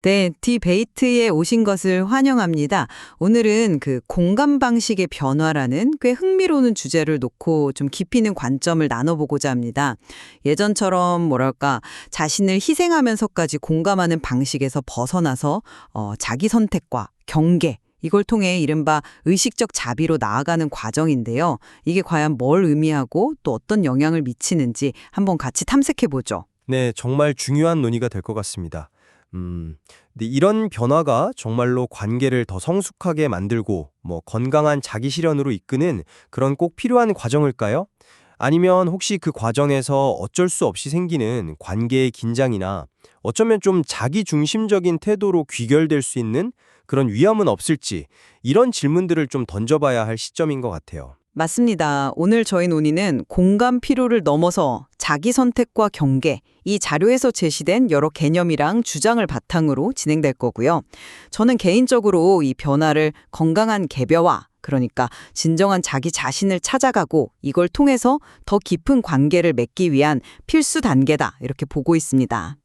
네, 디베이트에 오신 것을 환영합니다. 오늘은 그 공감 방식의 변화라는 꽤 흥미로운 주제를 놓고 좀 깊이 있는 관점을 나눠보고자 합니다. 예전처럼 뭐랄까 자신을 희생하면서까지 공감하는 방식에서 벗어나서 자기 선택과 경계 이걸 통해 이른바 의식적 자비로 나아가는 과정인데요. 이게 과연 뭘 의미하고 또 어떤 영향을 미치는지 한번 같이 탐색해 보죠. 네, 정말 중요한 논의가 될 것 같습니다. 근데 이런 변화가 정말로 관계를 더 성숙하게 만들고 건강한 자기 실현으로 이끄는 그런 꼭 필요한 과정일까요? 아니면 혹시 그 과정에서 어쩔 수 없이 생기는 관계의 긴장이나 어쩌면 좀 자기 중심적인 태도로 귀결될 수 있는 그런 위험은 없을지 이런 질문들을 좀 던져봐야 할 시점인 것 같아요. 맞습니다. 오늘 저희 논의는 공감 필요를 넘어서 자기 선택과 경계, 이 자료에서 제시된 여러 개념이랑 주장을 바탕으로 진행될 거고요. 저는 개인적으로 이 변화를 건강한 개별화, 그러니까 진정한 자기 자신을 찾아가고 이걸 통해서 더 깊은 관계를 맺기 위한 필수 단계다, 이렇게 보고 있습니다.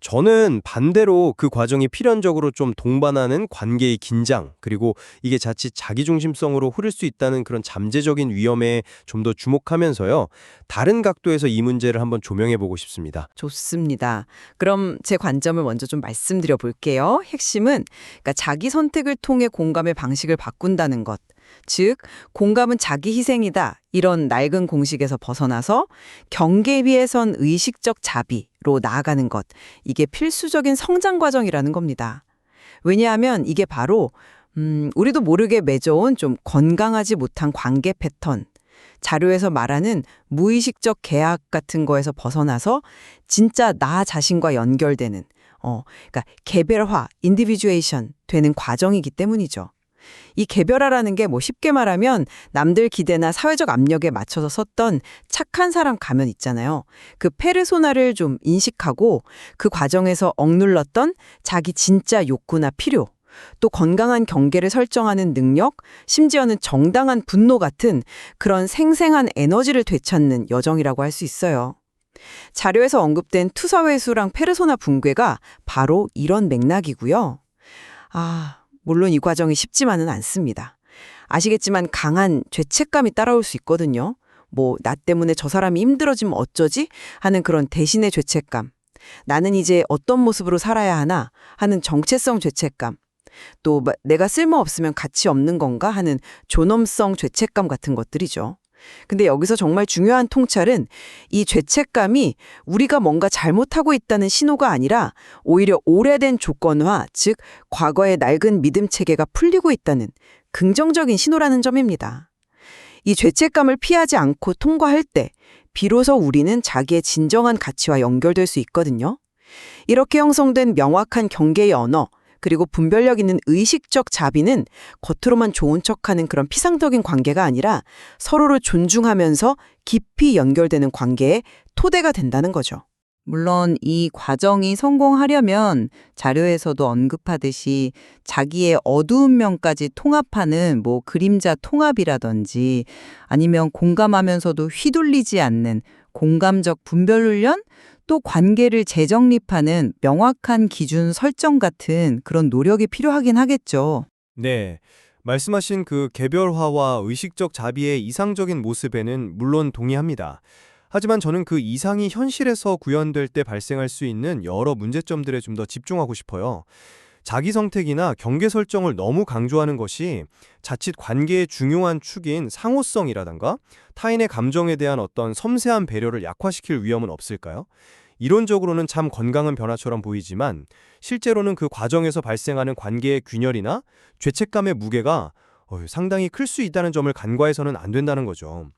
저는 반대로 그 과정이 필연적으로 좀 동반하는 관계의 긴장, 그리고 이게 자칫 자기중심성으로 흐를 수 있다는 그런 잠재적인 위험에 좀 더 주목하면서요. 다른 각도에서 이 문제를 한번 조명해 보고 싶습니다. 좋습니다. 그럼 제 관점을 먼저 좀 말씀드려 볼게요. 핵심은 그러니까 자기 선택을 통해 공감의 방식을 바꾼다는 것. 즉, 공감은 자기 희생이다. 이런 낡은 공식에서 벗어나서 경계 위에선 의식적 자비로 나아가는 것. 이게 필수적인 성장 과정이라는 겁니다. 왜냐하면 이게 바로 우리도 모르게 맺어온 좀 건강하지 못한 관계 패턴, 자료에서 말하는 무의식적 계약 같은 거에서 벗어나서 진짜 나 자신과 연결되는, 그러니까 개별화, 인디비주에이션 되는 과정이기 때문이죠. 이 개별화라는 게 뭐 쉽게 말하면 남들 기대나 사회적 압력에 맞춰서 썼던 착한 사람 가면 있잖아요. 그 페르소나를 좀 인식하고 그 과정에서 억눌렀던 자기 진짜 욕구나 필요, 또 건강한 경계를 설정하는 능력, 심지어는 정당한 분노 같은 그런 생생한 에너지를 되찾는 여정이라고 할 수 있어요. 자료에서 언급된 투사회수랑 페르소나 붕괴가 바로 이런 맥락이고요. 물론 이 과정이 쉽지만은 않습니다. 아시겠지만 강한 죄책감이 따라올 수 있거든요. 나 때문에 저 사람이 힘들어지면 어쩌지? 하는 그런 대신의 죄책감. 나는 이제 어떤 모습으로 살아야 하나? 하는 정체성 죄책감. 또 내가 쓸모없으면 가치 없는 건가? 하는 존엄성 죄책감 같은 것들이죠. 근데 여기서 정말 중요한 통찰은 이 죄책감이 우리가 뭔가 잘못하고 있다는 신호가 아니라 오히려 오래된 조건화, 즉 과거의 낡은 믿음 체계가 풀리고 있다는 긍정적인 신호라는 점입니다. 이 죄책감을 피하지 않고 통과할 때 비로소 우리는 자기의 진정한 가치와 연결될 수 있거든요. 이렇게 형성된 명확한 경계의 언어, 그리고 분별력 있는 의식적 자비는 겉으로만 좋은 척하는 그런 피상적인 관계가 아니라 서로를 존중하면서 깊이 연결되는 관계의 토대가 된다는 거죠. 물론 이 과정이 성공하려면 자료에서도 언급하듯이 자기의 어두운 면까지 통합하는 그림자 통합이라든지 아니면 공감하면서도 휘둘리지 않는 공감적 분별 훈련, 또 관계를 재정립하는 명확한 기준 설정 같은 그런 노력이 필요하긴 하겠죠. 네, 말씀하신 그 개별화와 의식적 자비의 이상적인 모습에는 물론 동의합니다. 하지만 저는 그 이상이 현실에서 구현될 때 발생할 수 있는 여러 문제점들에 좀 더 집중하고 싶어요. 자기 선택이나 경계 설정을 너무 강조하는 것이 자칫 관계의 중요한 축인 상호성이라던가 타인의 감정에 대한 어떤 섬세한 배려를 약화시킬 위험은 없을까요? 이론적으로는 참 건강한 변화처럼 보이지만 실제로는 그 과정에서 발생하는 관계의 균열이나 죄책감의 무게가 상당히 클 수 있다는 점을 간과해서는 안 된다는 거죠.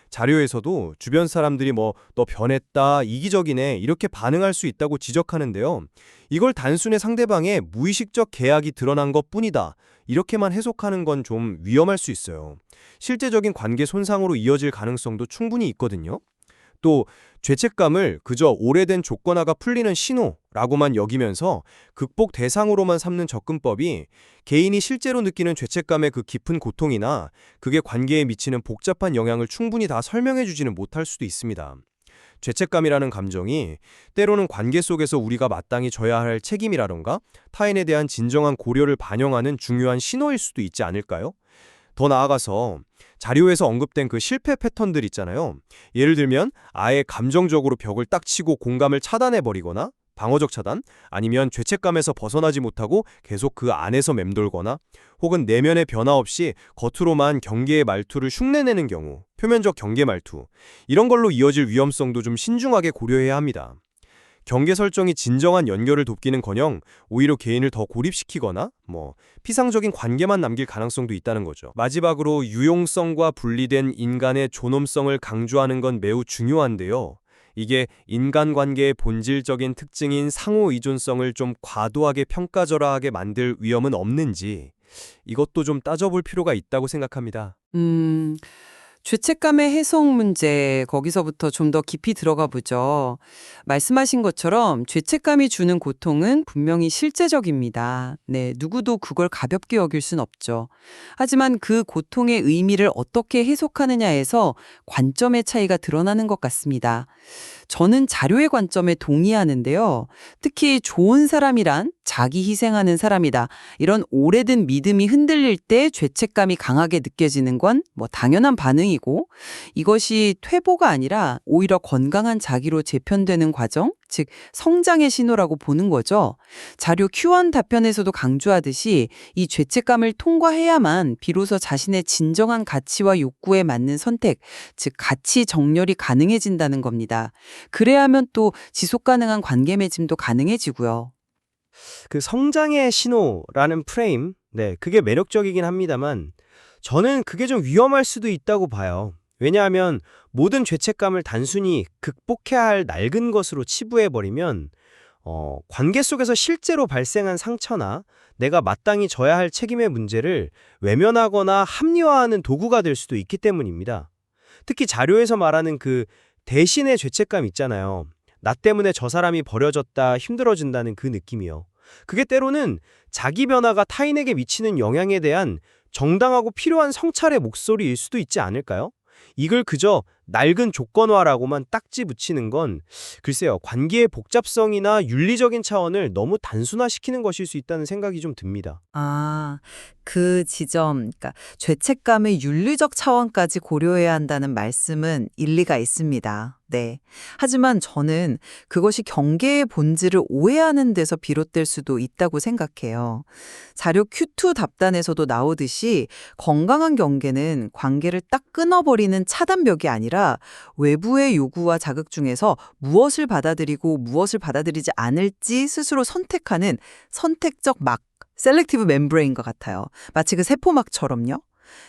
자료에서도 주변 사람들이 너 변했다, 이기적이네 이렇게 반응할 수 있다고 지적하는데요. 이걸 단순히 상대방의 무의식적 계약이 드러난 것뿐이다. 이렇게만 해석하는 건 좀 위험할 수 있어요. 실제적인 관계 손상으로 이어질 가능성도 충분히 있거든요. 또 죄책감을 그저 오래된 조건화가 풀리는 신호라고만 여기면서 극복 대상으로만 삼는 접근법이 개인이 실제로 느끼는 죄책감의 그 깊은 고통이나 그게 관계에 미치는 복잡한 영향을 충분히 다 설명해 주지는 못할 수도 있습니다. 죄책감이라는 감정이 때로는 관계 속에서 우리가 마땅히 져야 할 책임이라던가 타인에 대한 진정한 고려를 반영하는 중요한 신호일 수도 있지 않을까요? 더 나아가서 자료에서 언급된 그 실패 패턴들 있잖아요. 예를 들면 아예 감정적으로 벽을 딱 치고 공감을 차단해버리거나 방어적 차단, 아니면 죄책감에서 벗어나지 못하고 계속 그 안에서 맴돌거나 혹은 내면의 변화 없이 겉으로만 경계의 말투를 흉내내는 경우, 표면적 경계 말투, 이런 걸로 이어질 위험성도 좀 신중하게 고려해야 합니다. 경계 설정이 진정한 연결을 돕기는커녕 오히려 개인을 더 고립시키거나 피상적인 관계만 남길 가능성도 있다는 거죠. 마지막으로 유용성과 분리된 인간의 존엄성을 강조하는 건 매우 중요한데요. 이게 인간관계의 본질적인 특징인 상호 의존성을 좀 과도하게 평가절하하게 만들 위험은 없는지 이것도 좀 따져볼 필요가 있다고 생각합니다. 죄책감의 해소 문제, 거기서부터 좀 더 깊이 들어가 보죠. 말씀하신 것처럼 죄책감이 주는 고통은 분명히 실제적입니다. 네, 누구도 그걸 가볍게 여길 순 없죠. 하지만 그 고통의 의미를 어떻게 해석하느냐에서 관점의 차이가 드러나는 것 같습니다. 저는 자료의 관점에 동의하는데요. 특히 좋은 사람이란 자기 희생하는 사람이다. 이런 오래된 믿음이 흔들릴 때 죄책감이 강하게 느껴지는 건 당연한 반응이고, 이것이 퇴보가 아니라 오히려 건강한 자기로 재편되는 과정, 즉 성장의 신호라고 보는 거죠. 자료 Q1 답변에서도 강조하듯이 이 죄책감을 통과해야만 비로소 자신의 진정한 가치와 욕구에 맞는 선택, 즉 가치 정렬이 가능해진다는 겁니다. 그래야 하면 또 지속 가능한 관계 맺음도 가능해지고요. 그 성장의 신호라는 프레임, 그게 매력적이긴 합니다만 저는 그게 좀 위험할 수도 있다고 봐요. 왜냐하면 모든 죄책감을 단순히 극복해야 할 낡은 것으로 치부해버리면 관계 속에서 실제로 발생한 상처나 내가 마땅히 져야 할 책임의 문제를 외면하거나 합리화하는 도구가 될 수도 있기 때문입니다. 특히 자료에서 말하는 그 대신의 죄책감 있잖아요. 나 때문에 저 사람이 버려졌다, 힘들어진다는 그 느낌이요. 그게 때로는 자기 변화가 타인에게 미치는 영향에 대한 정당하고 필요한 성찰의 목소리일 수도 있지 않을까요? 이걸 그저 낡은 조건화라고만 딱지 붙이는 건 글쎄요, 관계의 복잡성이나 윤리적인 차원을 너무 단순화시키는 것일 수 있다는 생각이 좀 듭니다. 그 지점, 그러니까 죄책감의 윤리적 차원까지 고려해야 한다는 말씀은 일리가 있습니다. 네. 하지만 저는 그것이 경계의 본질을 오해하는 데서 비롯될 수도 있다고 생각해요. 자료 Q2 답단에서도 나오듯이 건강한 경계는 관계를 딱 끊어버리는 차단벽이 아니라 외부의 요구와 자극 중에서 무엇을 받아들이고 무엇을 받아들이지 않을지 스스로 선택하는 선택적 막, 셀렉티브 멤브레인인 것 같아요. 마치 그 세포막처럼요.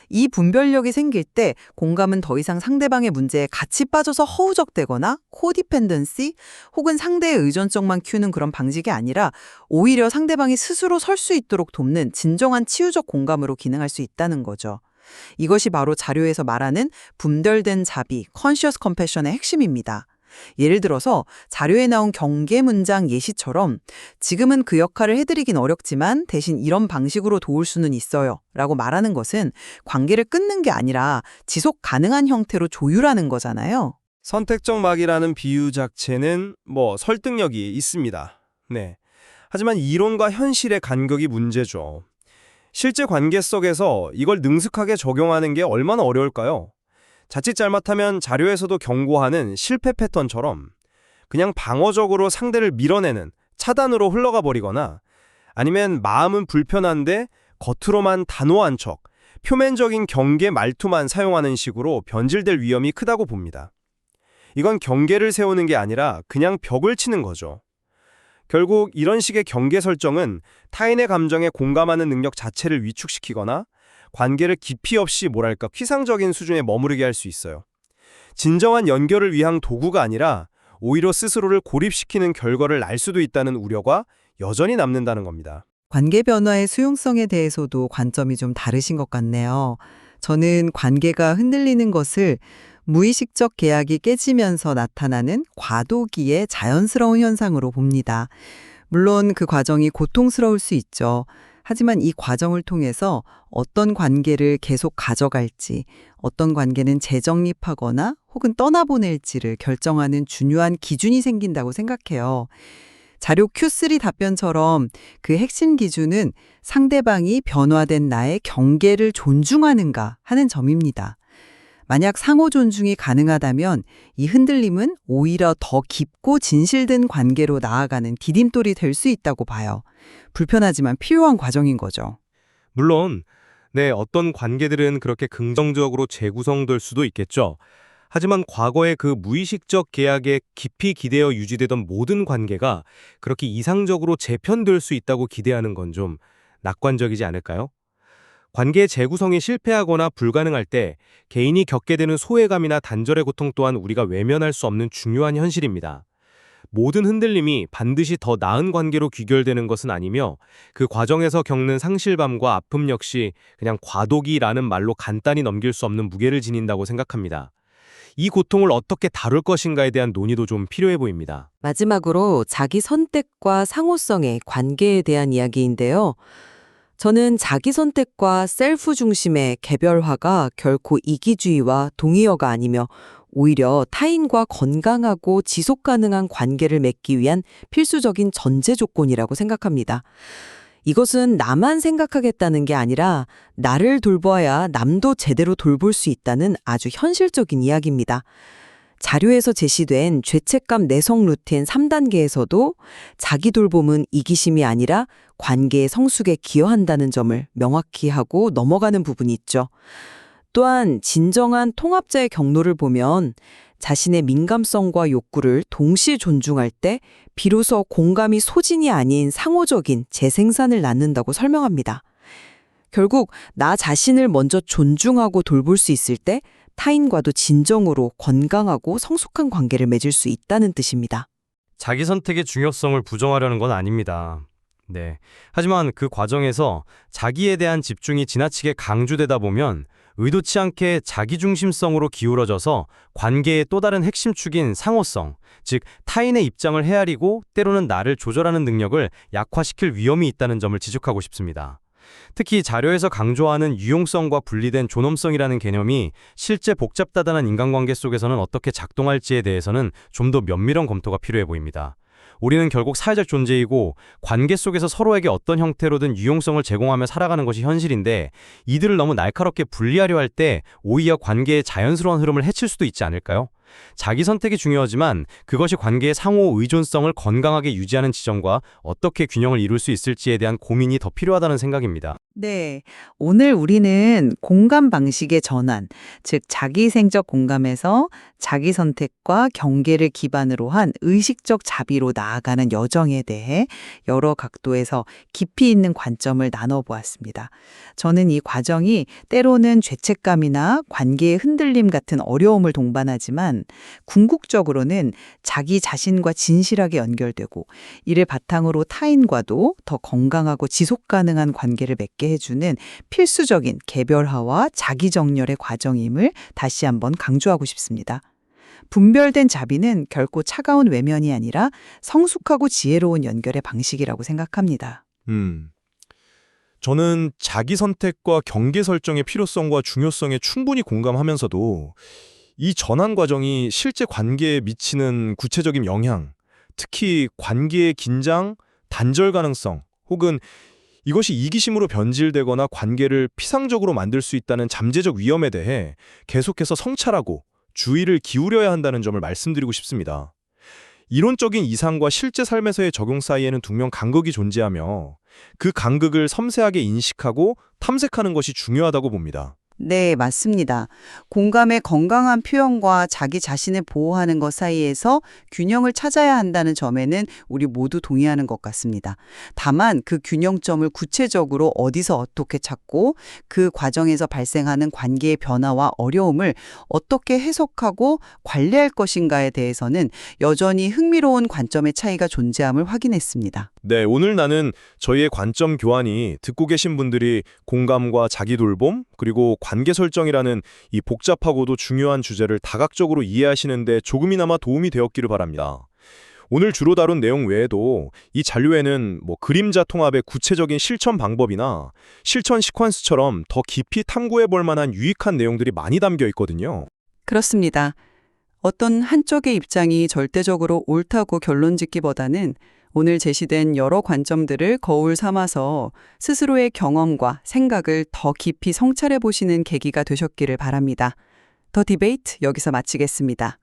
이 분별력이 생길 때 공감은 더 이상 상대방의 문제에 같이 빠져서 허우적대거나 코디펜던시 혹은 상대의 의존성만 키우는 그런 방식이 아니라 오히려 상대방이 스스로 설 수 있도록 돕는 진정한 치유적 공감으로 기능할 수 있다는 거죠. 이것이 바로 자료에서 말하는 분별된 자비, conscious compassion의 핵심입니다. 예를 들어서 자료에 나온 경계 문장 예시처럼 지금은 그 역할을 해드리긴 어렵지만 대신 이런 방식으로 도울 수는 있어요 라고 말하는 것은 관계를 끊는 게 아니라 지속 가능한 형태로 조율하는 거잖아요. 선택적 막이라는 비유 자체는 설득력이 있습니다. 하지만 이론과 현실의 간극이 문제죠. 실제 관계 속에서 이걸 능숙하게 적용하는 게 얼마나 어려울까요? 자칫 잘못하면 자료에서도 경고하는 실패 패턴처럼 그냥 방어적으로 상대를 밀어내는 차단으로 흘러가 버리거나 아니면 마음은 불편한데 겉으로만 단호한 척, 표면적인 경계 말투만 사용하는 식으로 변질될 위험이 크다고 봅니다. 이건 경계를 세우는 게 아니라 그냥 벽을 치는 거죠. 결국 이런 식의 경계 설정은 타인의 감정에 공감하는 능력 자체를 위축시키거나 관계를 깊이 없이 피상적인 수준에 머무르게 할 수 있어요. 진정한 연결을 위한 도구가 아니라 오히려 스스로를 고립시키는 결과를 날 수도 있다는 우려가 여전히 남는다는 겁니다. 관계 변화의 수용성에 대해서도 관점이 좀 다르신 것 같네요. 저는 관계가 흔들리는 것을 무의식적 계약이 깨지면서 나타나는 과도기의 자연스러운 현상으로 봅니다. 물론 그 과정이 고통스러울 수 있죠. 하지만 이 과정을 통해서 어떤 관계를 계속 가져갈지, 어떤 관계는 재정립하거나 혹은 떠나보낼지를 결정하는 중요한 기준이 생긴다고 생각해요. 자료 Q3 답변처럼 그 핵심 기준은 상대방이 변화된 나의 경계를 존중하는가 하는 점입니다. 만약 상호 존중이 가능하다면 이 흔들림은 오히려 더 깊고 진실된 관계로 나아가는 디딤돌이 될 수 있다고 봐요. 불편하지만 필요한 과정인 거죠. 물론 어떤 관계들은 그렇게 긍정적으로 재구성될 수도 있겠죠. 하지만 과거의 그 무의식적 계약에 깊이 기대어 유지되던 모든 관계가 그렇게 이상적으로 재편될 수 있다고 기대하는 건 좀 낙관적이지 않을까요? 관계의 재구성이 실패하거나 불가능할 때 개인이 겪게 되는 소외감이나 단절의 고통 또한 우리가 외면할 수 없는 중요한 현실입니다. 모든 흔들림이 반드시 더 나은 관계로 귀결되는 것은 아니며 그 과정에서 겪는 상실감과 아픔 역시 그냥 과도기라는 말로 간단히 넘길 수 없는 무게를 지닌다고 생각합니다. 이 고통을 어떻게 다룰 것인가에 대한 논의도 좀 필요해 보입니다. 마지막으로 자기 선택과 상호성의 관계에 대한 이야기인데요. 저는 자기 선택과 셀프 중심의 개별화가 결코 이기주의와 동의어가 아니며 오히려 타인과 건강하고 지속 가능한 관계를 맺기 위한 필수적인 전제 조건이라고 생각합니다. 이것은 나만 생각하겠다는 게 아니라 나를 돌봐야 남도 제대로 돌볼 수 있다는 아주 현실적인 이야기입니다. 자료에서 제시된 죄책감 내성 루틴 3단계에서도 자기 돌봄은 이기심이 아니라 관계의 성숙에 기여한다는 점을 명확히 하고 넘어가는 부분이 있죠. 또한 진정한 통합자의 경로를 보면 자신의 민감성과 욕구를 동시에 존중할 때 비로소 공감이 소진이 아닌 상호적인 재생산을 낳는다고 설명합니다. 결국 나 자신을 먼저 존중하고 돌볼 수 있을 때 타인과도 진정으로 건강하고 성숙한 관계를 맺을 수 있다는 뜻입니다. 자기 선택의 중요성을 부정하려는 건 아닙니다. 하지만 그 과정에서 자기에 대한 집중이 지나치게 강조되다 보면 의도치 않게 자기중심성으로 기울어져서 관계의 또 다른 핵심 축인 상호성, 즉 타인의 입장을 헤아리고 때로는 나를 조절하는 능력을 약화시킬 위험이 있다는 점을 지적하고 싶습니다. 특히 자료에서 강조하는 유용성과 분리된 존엄성이라는 개념이 실제 복잡다단한 인간관계 속에서는 어떻게 작동할지에 대해서는 좀 더 면밀한 검토가 필요해 보입니다. 우리는 결국 사회적 존재이고 관계 속에서 서로에게 어떤 형태로든 유용성을 제공하며 살아가는 것이 현실인데 이들을 너무 날카롭게 분리하려 할 때 오히려 관계의 자연스러운 흐름을 해칠 수도 있지 않을까요? 자기 선택이 중요하지만 그것이 관계의 상호 의존성을 건강하게 유지하는 지점과 어떻게 균형을 이룰 수 있을지에 대한 고민이 더 필요하다는 생각입니다. 네, 오늘 우리는 공감 방식의 전환, 즉 자기생적 공감에서 자기 선택과 경계를 기반으로 한 의식적 자비로 나아가는 여정에 대해 여러 각도에서 깊이 있는 관점을 나눠보았습니다. 저는 이 과정이 때로는 죄책감이나 관계의 흔들림 같은 어려움을 동반하지만 궁극적으로는 자기 자신과 진실하게 연결되고 이를 바탕으로 타인과도 더 건강하고 지속 가능한 관계를 맺게 해주는 필수적인 개별화와 자기정렬의 과정임을 다시 한번 강조하고 싶습니다. 분별된 자비는 결코 차가운 외면이 아니라 성숙하고 지혜로운 연결의 방식이라고 생각합니다. 저는 자기 선택과 경계 설정의 필요성과 중요성에 충분히 공감하면서도 이 전환 과정이 실제 관계에 미치는 구체적인 영향, 특히 관계의 긴장, 단절 가능성, 혹은 이것이 이기심으로 변질되거나 관계를 피상적으로 만들 수 있다는 잠재적 위험에 대해 계속해서 성찰하고 주의를 기울여야 한다는 점을 말씀드리고 싶습니다. 이론적인 이상과 실제 삶에서의 적용 사이에는 분명 간극이 존재하며 그 간극을 섬세하게 인식하고 탐색하는 것이 중요하다고 봅니다. 네, 맞습니다. 공감의 건강한 표현과 자기 자신을 보호하는 것 사이에서 균형을 찾아야 한다는 점에는 우리 모두 동의하는 것 같습니다. 다만 그 균형점을 구체적으로 어디서 어떻게 찾고 그 과정에서 발생하는 관계의 변화와 어려움을 어떻게 해석하고 관리할 것인가에 대해서는 여전히 흥미로운 관점의 차이가 존재함을 확인했습니다. 네, 오늘 나는 저희의 관점 교환이 듣고 계신 분들이 공감과 자기 돌봄, 그리고 관계 설정이라는 이 복잡하고도 중요한 주제를 다각적으로 이해하시는데 조금이나마 도움이 되었기를 바랍니다. 오늘 주로 다룬 내용 외에도 이 잔료에는 그림자 통합의 구체적인 실천 방법이나 실천 시퀀스처럼 더 깊이 탐구해 볼 만한 유익한 내용들이 많이 담겨 있거든요. 그렇습니다. 어떤 한쪽의 입장이 절대적으로 옳다고 결론 짓기보다는 오늘 제시된 여러 관점들을 거울 삼아서 스스로의 경험과 생각을 더 깊이 성찰해 보시는 계기가 되셨기를 바랍니다. 더 디베이트 여기서 마치겠습니다.